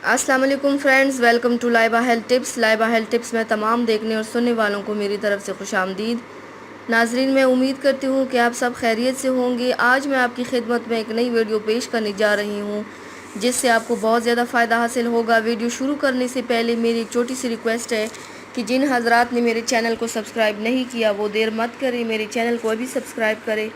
السلام علیکم friends, welcome to Laiba health tips. Laiba health tips میں تمام دیکھنے اور سننے والوں کو میری طرف سے خوش آمدید۔ ناظرین، میں امید کرتی ہوں کہ آپ سب خیریت سے ہوں گے۔ آج میں آپ کی خدمت میں ایک نئی ویڈیو پیش کرنے جا رہی ہوں جس سے آپ کو بہت زیادہ فائدہ حاصل ہوگا۔ ویڈیو شروع کرنے سے پہلے میری ایک چھوٹی سی ریکویسٹ ہے کہ جن حضرات نے میرے چینل کو سبسکرائب نہیں کیا وہ دیر مت کریں، میرے چینل کو ابھی سبسکرائب کریں۔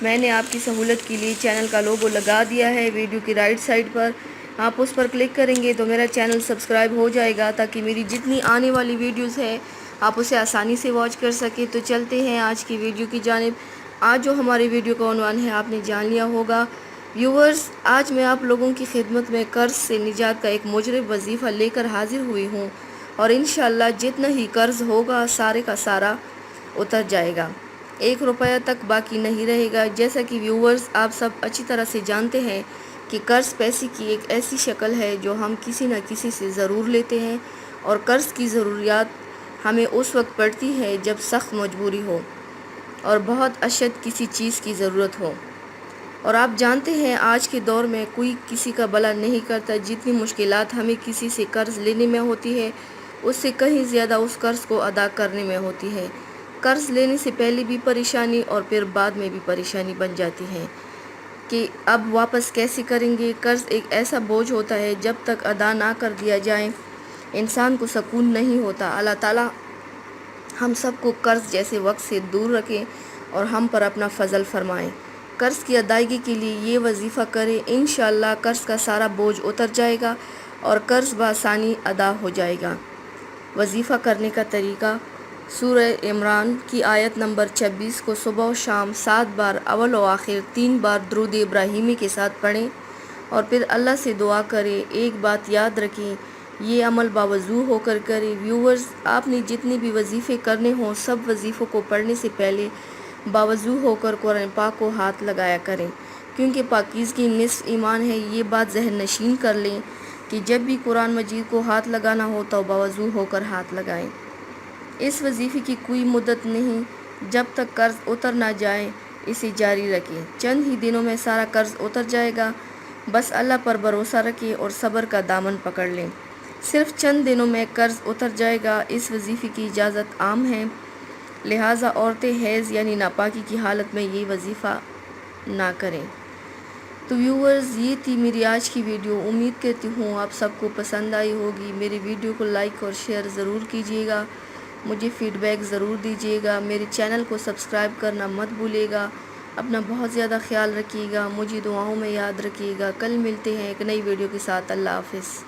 میں نے آپ کی سہولت کے لیے چینل کا لوگو لگا دیا ہے ویڈیو کی رائٹ سائڈ پر، آپ اس پر کلک کریں گے تو میرا چینل سبسکرائب ہو جائے گا تاکہ میری جتنی آنے والی ویڈیوز ہے آپ اسے آسانی سے واچ کر سکیں۔ تو چلتے ہیں آج کی ویڈیو کی جانب۔ آج جو ہماری ویڈیو کا عنوان ہے آپ نے جان لیا ہوگا۔ ویورز، آج میں آپ لوگوں کی خدمت میں قرض سے نجات کا ایک مجرب وظیفہ لے کر حاضر ہوئی ہوں، اور انشاءاللہ جتنا ہی قرض ہوگا سارے کا سارا اتر جائے گا، 1 روپیہ تک باقی نہیں رہے گا۔ جیسا کہ ویورز آپ سب اچھی طرح سے جانتے ہیں کہ قرض پیسے کی ایک ایسی شکل ہے جو ہم کسی نہ کسی سے ضرور لیتے ہیں، اور قرض کی ضروریات ہمیں اس وقت پڑتی ہے جب سخت مجبوری ہو اور بہت اشد کسی چیز کی ضرورت ہو۔ اور آپ جانتے ہیں آج کے دور میں کوئی کسی کا بھلا نہیں کرتا۔ جتنی مشکلات ہمیں کسی سے قرض لینے میں ہوتی ہے اس سے کہیں زیادہ اس قرض کو ادا کرنے میں ہوتی ہے۔ قرض لینے سے پہلے بھی پریشانی اور پھر بعد میں بھی پریشانی بن جاتی ہے کہ اب واپس کیسے کریں گے۔ قرض ایک ایسا بوجھ ہوتا ہے جب تک ادا نہ کر دیا جائے انسان کو سکون نہیں ہوتا۔ اللہ تعالیٰ ہم سب کو قرض جیسے وقت سے دور رکھیں اور ہم پر اپنا فضل فرمائیں۔ قرض کی ادائیگی کے لیے یہ وظیفہ کریں، انشاءاللہ قرض کا سارا بوجھ اتر جائے گا اور قرض بآسانی ادا ہو جائے گا۔ وظیفہ کرنے کا طریقہ: سورہ عمران کی آیت نمبر 26 کو صبح و شام 7 بار اول و آخر 3 بار درود ابراہیمی کے ساتھ پڑھیں اور پھر اللہ سے دعا کریں۔ ایک بات یاد رکھیں، یہ عمل باوضو ہو کر کریں۔ ویورز، آپ نے جتنے بھی وظیفے کرنے ہوں سب وظیفوں کو پڑھنے سے پہلے باوضو ہو کر قرآن پاک کو ہاتھ لگایا کریں، کیونکہ پاکیزگی نصف ایمان ہے۔ یہ بات ذہن نشین کر لیں کہ جب بھی قرآن مجید کو ہاتھ لگانا ہو تو باوضو ہو کر ہاتھ لگائیں۔ اس وظیفے کی کوئی مدت نہیں، جب تک قرض اتر نہ جائے اسے جاری رکھیں۔ چند ہی دنوں میں سارا قرض اتر جائے گا، بس اللہ پر بھروسہ رکھیں اور صبر کا دامن پکڑ لیں۔ صرف چند دنوں میں قرض اتر جائے گا۔ اس وظیفے کی اجازت عام ہے، لہٰذا عورتیں حیض یعنی ناپاکی کی حالت میں یہ وظیفہ نہ کریں۔ تو ویورز، یہ تھی میری آج کی ویڈیو۔ امید کرتی ہوں آپ سب کو پسند آئی ہوگی۔ میری ویڈیو کو لائک اور شیئر ضرور کیجیے گا، مجھے فیڈ بیک ضرور دیجیے گا۔ میرے چینل کو سبسکرائب کرنا مت بھولیے گا۔ اپنا بہت زیادہ خیال رکھیے گا، مجھے دعاؤں میں یاد رکھیے گا۔ کل ملتے ہیں ایک نئی ویڈیو کے ساتھ۔ اللہ حافظ۔